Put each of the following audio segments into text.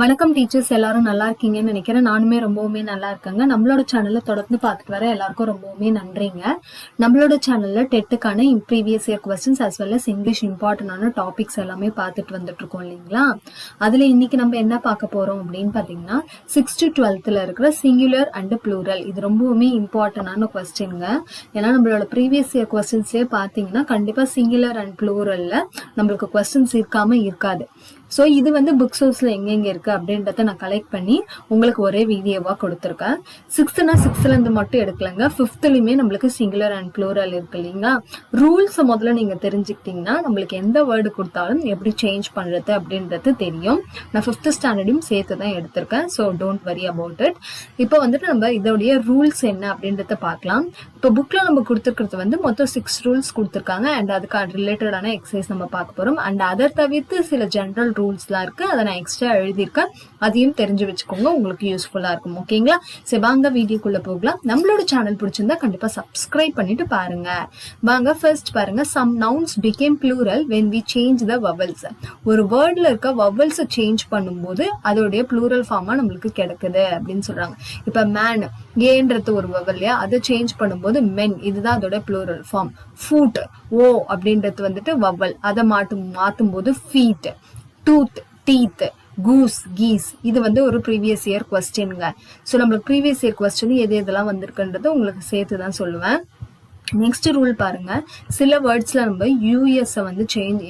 வணக்கம் டீச்சர்ஸ், எல்லாரும் நல்லா இருக்கீங்கன்னு நினைக்கிறேன். நானுமே ரொம்பவுமே நல்லா இருக்கேங்க. நம்மளோட சேனல்ல தொடர்ந்து பார்த்துட்டு வர எல்லாருக்கும் ரொம்பவுமே நன்றிங்க. நம்மளோட சேனல்ல டெட்டுக்கான previous year questions as well as English இம்பார்ட்டன்டான டாபிக்ஸ் எல்லாமே பார்த்துட்டு வந்துட்டு இருக்கோம் இல்லைங்களா? அதுல இன்னைக்கு நம்ம என்ன பார்க்க போறோம் அப்படின்னு பாத்தீங்கன்னா 6th to 12th இருக்கிற சிங்குலர் அண்ட் ப்ளூரல். இது ரொம்பவுமே இம்பார்ட்டன்டான கொஸ்டின்ங்க. ஏன்னா நம்மளோட ப்ரீவியஸ் இயர் கொஸ்டின்ஸ்லேயே பார்த்தீங்கன்னா கண்டிப்பா சிங்குலர் அண்ட் ப்ளூரல்ல நம்மளுக்கு கொஸ்டின்ஸ் இருக்காம இருக்காது. ஸோ இது வந்து புக் சோர்ஸ்ல எங்கெங்க இருக்கு அப்படின்றத நான் கலெக்ட் பண்ணி உங்களுக்கு ஒரே வீடியோவா கொடுத்துருக்கேன். 6th இருந்து மட்டும் எடுக்கலங்க, 5thலயுமே நம்மளுக்கு சிங்குலர் அண்ட் ப்ளூரல் இருக்கு இல்லைங்களா? ரூல்ஸ் முதல்ல நீங்க தெரிஞ்சுக்கிட்டீங்கன்னா நம்மளுக்கு எந்த வேர்டு கொடுத்தாலும் எப்படி சேஞ்ச் பண்றது அப்படின்றது தெரியும். நான் 5th ஸ்டாண்டர்டையும் சேர்த்து தான் எடுத்திருக்கேன். So don't worry about it. இப்போ வந்துட்டு நம்ம இதோடைய ரூல்ஸ் என்ன அப்படின்றத பார்க்கலாம். இப்போ புக்ல நம்ம கொடுத்துருக்கிறது வந்து மொத்தம் 6 ரூல்ஸ் கொடுத்துருக்காங்க. அண்ட் அதுக்கு ரிலேட்டடான எக்ஸசைஸ் நம்ம பார்க்க போறோம். அண்ட் அதை தவிர்த்து சில ஜென்ரல் ரூல்ஸ்லாம் இருக்கு, அதை நான் எக்ஸ்ட்ரா எழுதியிருக்கேன். அதையும் தெரிஞ்சு வச்சுக்கோங்க, உங்களுக்கு யூஸ்ஃபுல்லா இருக்கும். ஓகேங்களா? சரி, வாங்க வீடியோக்குள்ள போகலாம். நம்மளோட சேனல் பிடிச்சிருந்தா கண்டிப்பா சப்ஸ்கிரைப் பண்ணிட்டு பாருங்க. வாங்க ஃபர்ஸ்ட் பாருங்க. Some nouns became plural when we change the vowels. ஒரு வேர்ட்ல இருக்க வவல்ஸ் சேஞ்ச் பண்ணும்போது அதோடைய ப்ளூரல் ஃபார்மா நம்மளுக்கு கிடைக்குது அப்படின்னு சொல்றாங்க. இப்ப மேன் ஏன்றது ஒரு வவல் இல்லையா, அதை சேஞ்ச் பண்ணும்போது மென், இதுதான் அதோட ப்ளூரல் ஃபார்ம். ஃபுட் ஓ அப்படின்றது வந்துட்டு வவல், அதை மாத்தும் போது feet. Tooth teeth, goose geese. இது வந்து ஒரு ப்ரீவியஸ் இயர் கொஸ்டின்ங்க. ஸோ நம்மளுக்கு ப்ரீவியஸ் இயர் கொஸ்டின் எது எதெல்லாம் வந்திருக்குன்றது உங்களுக்கு சேர்த்து தான் சொல்லுவேன். நெக்ஸ்ட் ரூல் பாருங்க. சில வேர்ட்ஸ்ல நம்ம யூஎஸ் வந்து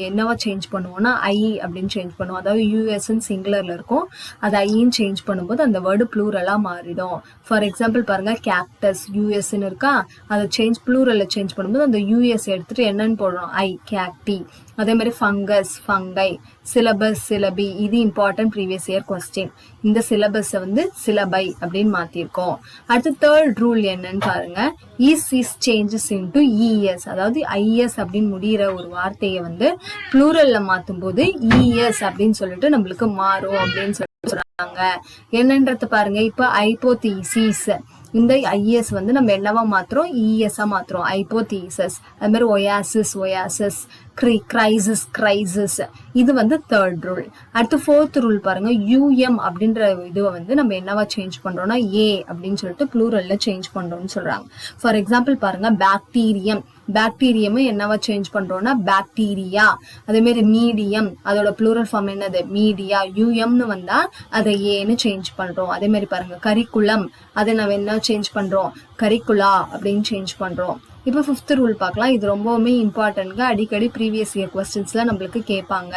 என்னவா சேஞ்ச் பண்ணுவோம்னா ஐ அப்படின்னு சேஞ்ச் பண்ணுவோம். அதாவது யூஎஸ் சிங்குலர்ல இருக்கும், அது ஐன்னு சேஞ்ச் பண்ணும்போது அந்த வேர்டு ப்ளூரலா மாறிடும். ஃபார் எக்ஸாம்பிள் பாருங்க, கேக்டஸ் யூஎஸ்ன்னு இருக்கா, அதை ப்ளூரல்ல சேஞ்ச் பண்ணும்போது அந்த யூஎஸ் எடுத்துட்டு என்னன்னு போடுறோம், ஐ, கேக்டி. அதே மாதிரி ஃபங்கஸ் ஃபங்கை, சிலபஸ் சிலபி. இது இம்பார்ட்டன்ட் ப்ரீவியஸ் இயர் கொஸ்டின். இந்த சிலபஸை வந்து சிலபை அப்படின்னு மாத்திருக்கோம். அடுத்து தேர்ட் ரூல் என்னன்னு பாருங்க. இஸ் சேஞ்சஸ் இன்டு இஎஸ், அதாவது ஐஎஸ் அப்படின்னு முடிகிற ஒரு வார்த்தையை வந்து ப்ளூரல்ல மாத்தும் போது இஎஸ் அப்படின்னு சொல்லிட்டு நம்மளுக்கு மாறும் அப்படின்னு சொல்றாங்க. என்னன்றது பாருங்க. இப்ப ஐபோதீசிஸ், இந்த ஐஎஸ் வந்து நம்ம என்னவா மாத்துறோம், இஎஸ்ஆ மாத்துறோம், ஐபோதீசஸ். அது மாதிரி ஒயாசிஸ் ஒயாசஸ், கிரைசிஸ் கிரைசிஸ். இது வந்து தேர்ட் ரூல். அடுத்து ஃபோர்த் ரூல் பாருங்க. யூஎம் அப்படின்ற இதுவை வந்து நம்ம என்னவா சேஞ்ச் பண்றோம்னா ஏ அப்படின்னு சொல்லிட்டு ப்ளூரல்ல சேஞ்ச் பண்றோம்னு சொல்றாங்க. ஃபார் எக்ஸாம்பிள் பாருங்க, பாக்டீரியம், பாக்டீரியம் என்னவா சேஞ்ச் பண்றோம்னா பாக்டீரியா. அதே மாதிரி மீடியம், அதோட ப்ளூரல் ஃபார்ம் என்னது, மீடியா. யூஎம்னு வந்தா அதை ஏன்னு சேஞ்ச் பண்றோம். அதே மாதிரி பாருங்க, கரிக்குலம், அதை நம்ம என்ன சேஞ்ச் பண்றோம், கரிக்குலா அப்படின்னு சேஞ்ச் பண்றோம். இப்போ 5th ரூல் பார்க்கலாம். இது ரொம்பவுமே இம்பார்ட்டன்ட்ங்க. அடிக்கடி ப்ரீவியஸ் இயர் கொஸ்டின்ஸ்ல நம்மளுக்கு கேட்பாங்க.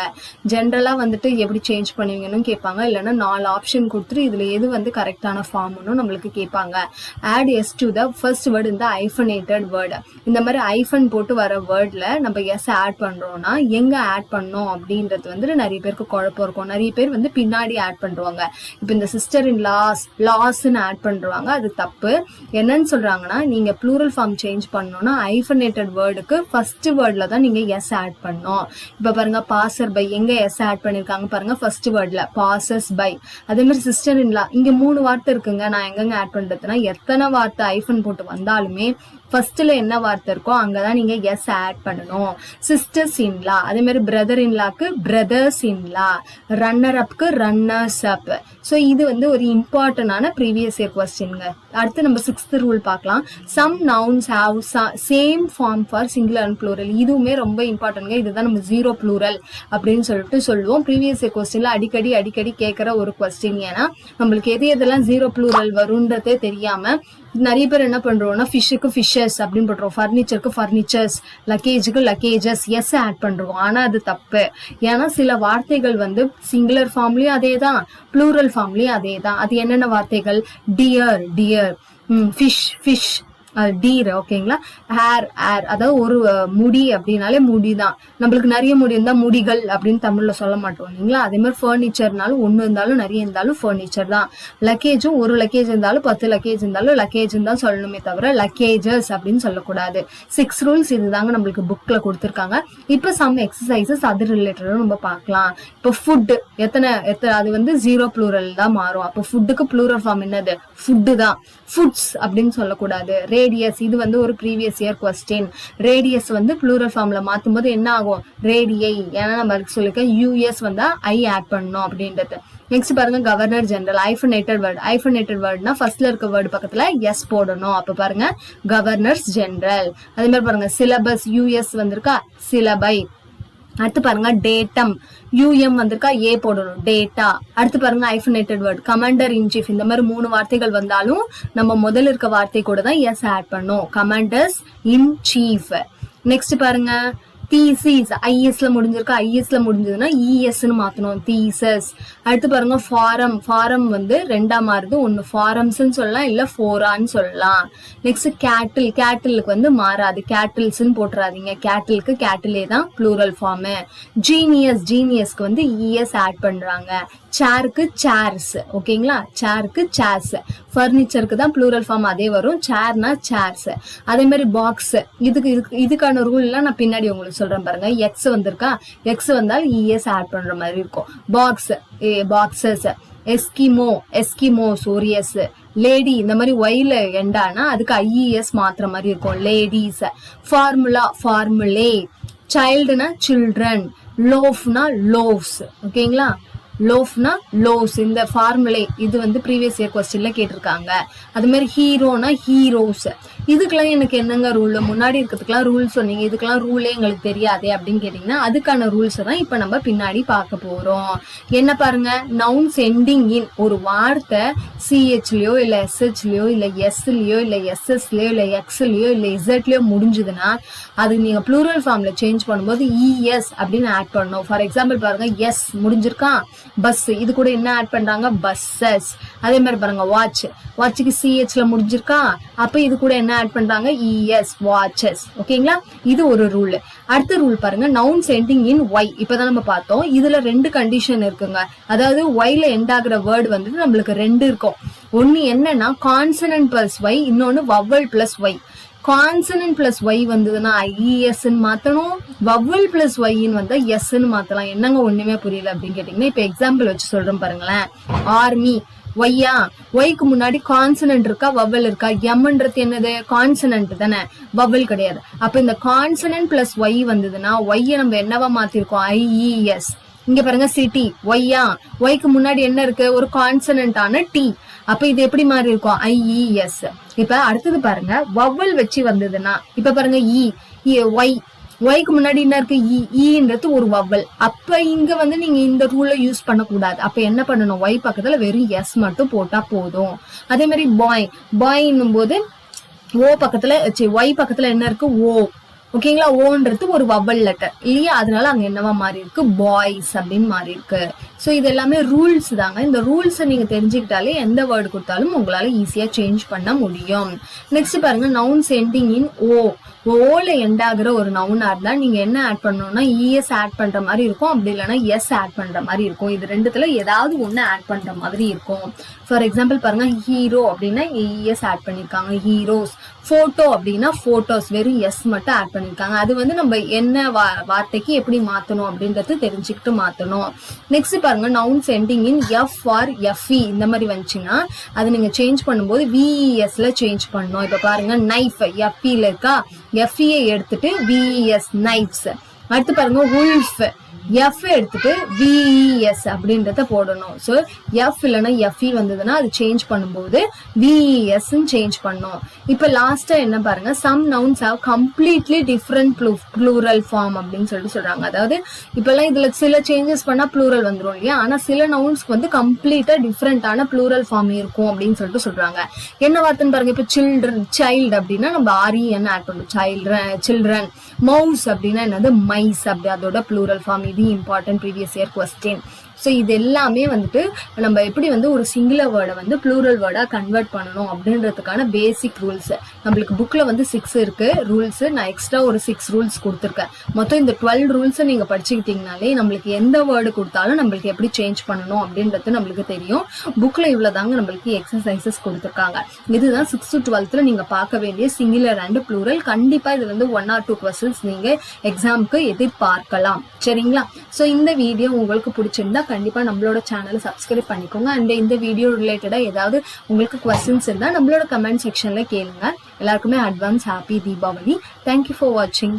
ஜென்ரலா வந்துட்டு எப்படி சேஞ்ச் பண்ணுவீங்கன்னு கேட்பாங்க, இல்லைன்னா 4 ஆப்ஷன் கொடுத்துட்டு இதுல எது வந்து கரெக்டான ஃபார்ம்னு நம்மளுக்கு கேட்பாங்க. Add S to the first word இந்த ஐஃபனேட்டட் வேர்டு. இந்த மாதிரி ஐஃபன் போட்டு வர வேர்ட்ல நம்ம எஸ் ஆட் பண்றோம்னா எங்க ஆட் பண்ணோம் அப்படின்றது வந்துட்டு நிறைய பேருக்கு குழப்பம் இருக்கும். நிறைய பேர் வந்து பின்னாடி ஆட் பண்றாங்க. இப்போ இந்த சிஸ்டர் இன் லாஸ்ன்னு ஆட் பண்றாங்க, அது தப்பு. என்னன்னு சொல்றாங்கன்னா, நீங்க ப்ளூரல் ஃபார்ம் சேஞ்ச் பண்ண ஐஃபனேட்டட் வேர்டுக்கு ஃபர்ஸ்ட் வேர்ட்ல தான் நீங்க எஸ் ஆட் பண்ணணும். இப்ப பாருங்க, பாசர் பை, எங்க எஸ் ஆட் பண்ணிருக்காங்க பாருங்க, ஃபர்ஸ்ட் வேர்ட்ல பாசஸ் பை. அதே மாதிரி சிஸ்டர் இன் லா, இங்க 3 வார்த்தை இருக்குங்க. நான் எங்க ஆட் பண்றதுன்னா, எத்தனை வார்த்தை ஐஃபன் போட்டு வந்தாலுமே ஃபர்ஸ்ட்ல என்ன வார்த்தை இருக்கோ அங்கதான் நீங்க எஸ் ஆட் பண்ணணும். சிஸ்டர்ஸ் இன்லா, அதே மாதிரி பிரதர் இன்லாக்கு பிரதர்ஸ் இன்லா, ரன்னர் அப்க்கு ரன்னர்ஸ் அப். ஸோ இது வந்து ஒரு இம்பார்ட்டன்டான ப்ரீவியஸ் இயர் கொஸ்டின்ங்க. அடுத்து நம்ம 6th ரூல் பார்க்கலாம். Some nouns have same form for singular and plural. இதுவுமே ரொம்ப இம்பார்ட்டன்ட்ங்க. இதுதான் நம்ம ஜீரோ ப்ளூரல் அப்படின்னு சொல்லிட்டு சொல்லுவோம். ப்ரீவியஸ் இயர் கொஸ்டின்ல அடிக்கடி கேட்கிற ஒரு கொஸ்டின். ஏன்னா நம்மளுக்கு எதெல்லாம் ஜீரோ ப்ளூரல் வரும்ன்றதே தெரியாம நிறைய பேர் என்ன பண்றோம்னா, ஃபிஷ்ஷுக்கு ஃபிஷஸ் அப்படின்னு பண்றோம், ஃபர்னிச்சருக்கு ஃபர்னிச்சர்ஸ், லக்கேஜுக்கு லக்கேஜஸ், எஸ் ஆட் பண்றோம். ஆனா அது தப்பு. ஏன்னா சில வார்த்தைகள் வந்து சிங்குலர் ஃபார்ம்லயும் அதே தான், ப்ளூரல் ஃபார்ம்லயும் அதே தான். அது என்னென்ன வார்த்தைகள், dear dear, fish fish, deer. ஓகேங்களா? ஹேர் ஏர், அதாவது ஒரு முடி அப்படின்னாலே முடிதான். நம்மளுக்கு நிறைய முடி இருந்தா முடிகள் அப்படின்னு தமிழ்ல சொல்ல மாட்டோம் இல்லைங்களா? அதே மாதிரி ஃபர்னிச்சர்னாலும் ஒன்னு இருந்தாலும் நிறைய இருந்தாலும் ஃபர்னிச்சர் தான். லக்கேஜும் ஒரு லக்கேஜ் இருந்தாலும் 10 லக்கேஜ் இருந்தாலும் லக்கேஜ் தான் சொல்லணுமே தவிர லக்கேஜஸ் அப்படின்னு சொல்லக்கூடாது. 6 ரூல்ஸ் இதுதாங்க நம்மளுக்கு புக்ல கொடுத்துருக்காங்க. இப்ப சம் எக்ஸசைசஸ் அது ரிலேட்டடும் நம்ம பார்க்கலாம். இப்போ ஃபுட் எத்தனை அது வந்து ஜீரோ ப்ளூரல் தான் மாறும். அப்போ ஃபுட்டுக்கு ப்ளூரல் ஃபார்ம் என்னது, ஃபுட்டு தான். ஃபுட்ஸ் அப்படின்னு சொல்லக்கூடாது. ரேடியஸ் இது வந்து ஒரு ப்ரீவியஸ் இயர் கொஸ்டின். ரேடியஸ் வந்து ப்ளூரல் ஃபார்ம்ல மாத்தும் போது என்ன ஆகும், ரேடியை. ஏன்னா நம்ம சொல்லிருக்கேன் யூஎஸ் வந்தா ஐ ஆட் பண்ணணும் அப்படின்றது. நெக்ஸ்ட் பாருங்க கவர்னர் ஜெனரல். ஐஃபனேட்டட் வேர்ட். ஐஃபனேட்டட் வேர்ட்னா ஃபர்ஸ்ட்ல இருக்க வேர்டு பக்கத்துல எஸ் போடணும். அப்ப பாருங்க கவர்னர்ஸ் ஜெனரல். அதே மாதிரி பாருங்க சிலபஸ் யூஎஸ் வந்திருக்கா, சிலபை. அடுத்து பாருங்க டேட்டம் யூஎம் வந்திருக்கா, ஏ போடணும், டேட்டா. அடுத்து பாருங்க ஐஃபனேட்டட் வேர்ட் கமாண்டர் இன் சீஃப். இந்த மாதிரி 3 வார்த்தைகள் வந்தாலும் நம்ம முதல்ல இருக்க வார்த்தை கூட தான் எஸ் ஆட் பண்ணும், கமாண்டர்ஸ் இன் சீஃப். நெக்ஸ்ட் பாருங்க தீசிஸ். ஐஎஸ்ல முடிஞ்சிருக்கா, ஐஎஸ்ல முடிஞ்சதுன்னா இஎஸ்ன்னு மாத்தணும், தீசஸ். அடுத்து பாருங்க ஃபாரம். ஃபாரம் வந்து 2ஆ மாறுது, ஒன்னு ஃபாரம்ஸ்ன்னு சொல்லலாம், இல்ல ஃபோரான்னு சொல்லலாம். நெக்ஸ்ட் கேட்டில். கேட்டிலுக்கு வந்து மாறாது, கேட்டில்ஸ்ன்னு போட்டுறாதீங்க. கேட்டிலுக்கு கேட்டிலே தான் ப்ளூரல் ஃபார்ம். ஜீனியஸ். ஜீனியஸ்க்கு வந்து இஎஸ் ஆட் பண்றாங்க. சேருக்கு சேர்ஸ். ஓகேங்களா, சேருக்கு சேர்ஸ். ஃபர்னிச்சருக்கு தான் ப்ளூரல் ஃபார்ம் அதே வரும், சேர்னா சேர்ஸ். அதே மாதிரி பாக்ஸ். இதுக்கான ரூல் எல்லாம் நான் பின்னாடி உங்களுக்கு சொல்றேன் பாருங்க. எக்ஸ் வந்திருக்கா, எக்ஸ் வந்தால் இஎஸ் ஆட் பண்ற மாதிரி இருக்கும். Box, boxes. எஸ்கிமோ, எஸ்கிமோஸ் ஒரு எஸ். லேடி இந்த மாதிரி ஒயில எண்டானா அதுக்கு ஐஇஎஸ் மாத்திர மாதிரி இருக்கும், லேடிஸ். ஃபார்முலா, ஃபார்முலே. சைல்டுனா சில்ட்ரன். லோஃப்னா லோவ்ஸ். ஓகேங்களா, லோஃப்னா லோஸ். இந்த ஃபார்முலே இது வந்து ப்ரீவியஸ் இயர் கொஸ்டின்ல கேட்டிருக்காங்க. அது மாதிரி ஹீரோனா ஹீரோஸ். இதுக்கெல்லாம் எனக்கு என்னங்க ரூல், முன்னாடி இருக்கிறதுக்கெல்லாம் ரூல் சொன்னீங்க, இதுக்கெல்லாம் ரூலே எங்களுக்கு தெரியாதே அப்படின்னு கேட்டீங்கன்னா அதுக்கான ரூல்ஸ் தான் இப்ப நம்ம பின்னாடி பார்க்க போறோம். என்ன பாருங்க, நவுன்ஸ் எண்டிங் இன். ஒரு வார்த்தை சிஹெச்லயோ இல்ல எஸ்ஹெச்லயோ இல்ல எஸ்லயோ இல்ல எஸ்எஸ்லயோ இல்ல எக்ஸ்லயோ இல்ல இசட்லயோ முடிஞ்சதுன்னா அது நீங்க ப்ளூரல் ஃபார்ம்ல சேஞ்ச் பண்ணும்போது இஎஸ் அப்படின்னு ஆட் பண்ணணும். ஃபார் எக்ஸாம்பிள் பாருங்க, எஸ் முடிஞ்சிருக்கா, பஸ். இது கூட என்ன ஆட் பண்றாங்க, பஸ்ஸஸ். அதே மாதிரி பாருங்க வாட்ச். வாட்சுக்கு சிஹெச்ல முடிஞ்சிருக்கா, அப்ப இது கூட என்ன ஆட் பண்றாங்க, இஎஸ், வாட்சஸ். ஓகேங்களா, இது ஒரு ரூல். அடுத்த ரூல் பாருங்க, நவுன்ஸ் எண்டிங் இன் ஒய். இப்பதான் நம்ம பார்த்தோம், இதுல 2 கண்டிஷன் இருக்குங்க. அதாவது ஒய்ல எண்ட் ஆகுற வேர்டு வந்துட்டு நம்மளுக்கு 2 இருக்கும். ஒன்னு என்னன்னா கான்சனன்ட் பிளஸ் ஒய், இன்னொன்னு vowel plus Y. Consonant plus Y வந்ததுன்னா ஐஇஎஸ் மாத்தணும், வவல் பிளஸ் ஒய்ன்னு வந்தா எஸ் மாத்தலாம். என்னங்க ஒண்ணுமே புரியல அப்படின்னு கேட்டீங்கன்னா இப்ப எக்ஸாம்பிள் வச்சு சொல்றேன் பாருங்களேன். ஆர்மி. ஒய்யா, ஒய்க்கு முன்னாடி கான்சனன்ட் இருக்கா, வவல் இருக்கா? எம்ன்றது என்னது, கான்சனன்ட் தானே, வவல் கிடையாது. அப்ப இந்த கான்சனன்ட் பிளஸ் ஒய் வந்ததுன்னா ஒய்ய நம்ம என்னவா மாத்திருக்கோம், ஐஇஎஸ். இங்க பாருங்க சிட்டி. ஒய்யா, ஒய்க்கு முன்னாடி என்ன இருக்கு, ஒரு கான்சனன்ட் ஆன டி. அப்ப இது எப்படி மாறி இருக்கும், ஐஇஎஸ். இப்ப அடுத்தது பாருங்க, வவல் வச்சு வந்ததுன்னா இப்ப பாருங்க ஒய். ஒய்க்கு முன்னாடி என்ன இருக்கு, ஈன்றது ஒரு வவல். அப்ப இங்க வந்து நீங்க இந்த ரூலை யூஸ் பண்ணக்கூடாது. அப்ப என்ன பண்ணணும், ஒய் பக்கத்துல வெறும் எஸ் மட்டும் போட்டா போதும். அதே மாதிரி பாய். பாய்ன்னும் போது ஓ பக்கத்துல, ஒய் பக்கத்துல என்ன இருக்கு, ஓ. ஓகேங்களா, ஓன்றது ஒரு வவல் லெட்டர் இல்லையா, அதனால அங்க என்னவா மாறி இருக்கு, பாய்ஸ் அப்படின்னு மாறி இருக்கு. சோ இது எல்லாமே ரூல்ஸ் தாங்க. இந்த ரூல்ஸ் நீங்க தெரிஞ்சுக்கிட்டாலே எந்த வேர்டு கொடுத்தாலும் உங்களால ஈஸியா சேஞ்ச் பண்ண முடியும். நெக்ஸ்ட் பாருங்க, நவுன்ஸ் எண்டிங் இன் ஓ. ஓல எண்ட் ஆகுற ஒரு நவுனா இருந்தா நீங்க என்ன ஆட் பண்ணணும்னா இஎஸ் ஆட் பண்ற மாதிரி இருக்கும், அப்படி இல்லைன்னா எஸ் ஆட் பண்ற மாதிரி இருக்கும். இது ரெண்டுத்துல ஏதாவது ஒண்ணு ஆட் பண்ற மாதிரி இருக்கும். ஃபார் எக்ஸாம்பிள் பாருங்க, ஹீரோ அப்படின்னா இஎஸ் ஆட் பண்ணிருக்காங்க, ஹீரோஸ். போட்டோ அப்படின்னா போட்டோஸ், வெறும் எஸ் மட்டும் ஆட் பண்ணிருக்காங்க. அது வந்து நம்ம என்ன வார்த்தைக்கு எப்படி மாத்தணும் அப்படின்றது தெரிஞ்சுக்கிட்டு மாத்தணும். நெக்ஸ்ட் பாருங்க, nouns ending in F or FE இந்த மாதிரி வந்துச்சுன்னா அது நீங்க சேஞ்ச் பண்ணும்போது விஇஎஸ்ல சேஞ்ச் பண்ணணும். இப்ப பாருங்க, நைஃப் எஃப்இல இருக்கா, எஃப்இ எடுத்துட்டு விஇஎஸ், நைஃப்ஸ். அடுத்து பாருங்க, உல்ஃப். எஃப் எடுத்துட்டு விஇஎஸ் அப்படின்றத போடணும். ஸோ எஃப் இல்லைன்னா எஃப்இ வந்ததுன்னா அது சேஞ்ச் பண்ணும்போது விஇஎஸ் சேஞ்ச் பண்ணும். இப்போ லாஸ்டா என்ன பாருங்க, some nouns have completely different plural form அப்படின்னு சொல்றாங்க. அதாவது இப்பெல்லாம் இதுல சில சேஞ்சஸ் பண்ணா ப்ளூரல் வந்துடும் இல்லையா, ஆனா சில நவுன்ஸ்க்கு வந்து கம்ப்ளீட்டா டிஃப்ரெண்டான ப்ளூரல் ஃபார்ம் இருக்கும் அப்படின்னு சொல்றாங்க. என்ன வார்த்தைன்னு பாருங்க, இப்போ சில்ட்ரன், சைல்டு அப்படின்னா நம்ம ஆர்இஎன் ஆட் பண்ணுறோம், சில்ட்ரன். மவுஸ் அப்படின்னா என்னது, மைஸ். அப்படி அதோட ப்ளூரல் ஃபார்ம். இது important previous year question. So இது எல்லாமே வந்துட்டு நம்ம எப்படி வந்து ஒரு சிங்குலர் வேர்டை வந்து ப்ளூரல் வேர்டா கன்வெர்ட் பண்ணணும் அப்படின்றதுக்கான பேசிக் ரூல்ஸ். நம்மளுக்கு புக்ல வந்து 6 இருக்கு ரூல்ஸ். நான் எக்ஸ்ட்ரா ஒரு 6 ரூல்ஸ் கொடுத்துருக்கேன். மொத்தம் இந்த 12 ரூல்ஸ் நீங்க படிச்சுக்கிட்டீங்கனாலே நம்மளுக்கு எந்த வேர்டு கொடுத்தாலும் நம்மளுக்கு எப்படி சேஞ்ச் பண்ணணும் அப்படின்றது நம்மளுக்கு தெரியும். புக்ல இவ்வளவுதாங்க நம்மளுக்கு எக்ஸசைசஸ் கொடுத்துருக்காங்க. இதுதான் 6th to 12th நீங்க பார்க்க வேண்டிய சிங்குலர் அண்ட் ப்ளூரல். கண்டிப்பா இது வந்து 1 or 2 questions நீங்க எக்ஸாமுக்கு எதிர்பார்க்கலாம். சரிங்களா? ஸோ இந்த வீடியோ உங்களுக்கு பிடிச்சிருந்தா கண்டிப்பாக நம்மளோட சேனலை சப்ஸ்கிரைப் பண்ணிக்கோங்க. அண்ட் இந்த வீடியோ ரிலேட்டடாக ஏதாவது உங்களுக்கு கொஸ்டின்ஸ் இருந்தால் நம்மளோட கமெண்ட் செக்ஷனில் கேளுங்க. எல்லாருக்குமே advance happy Deepavali. Thank you for வாட்சிங்.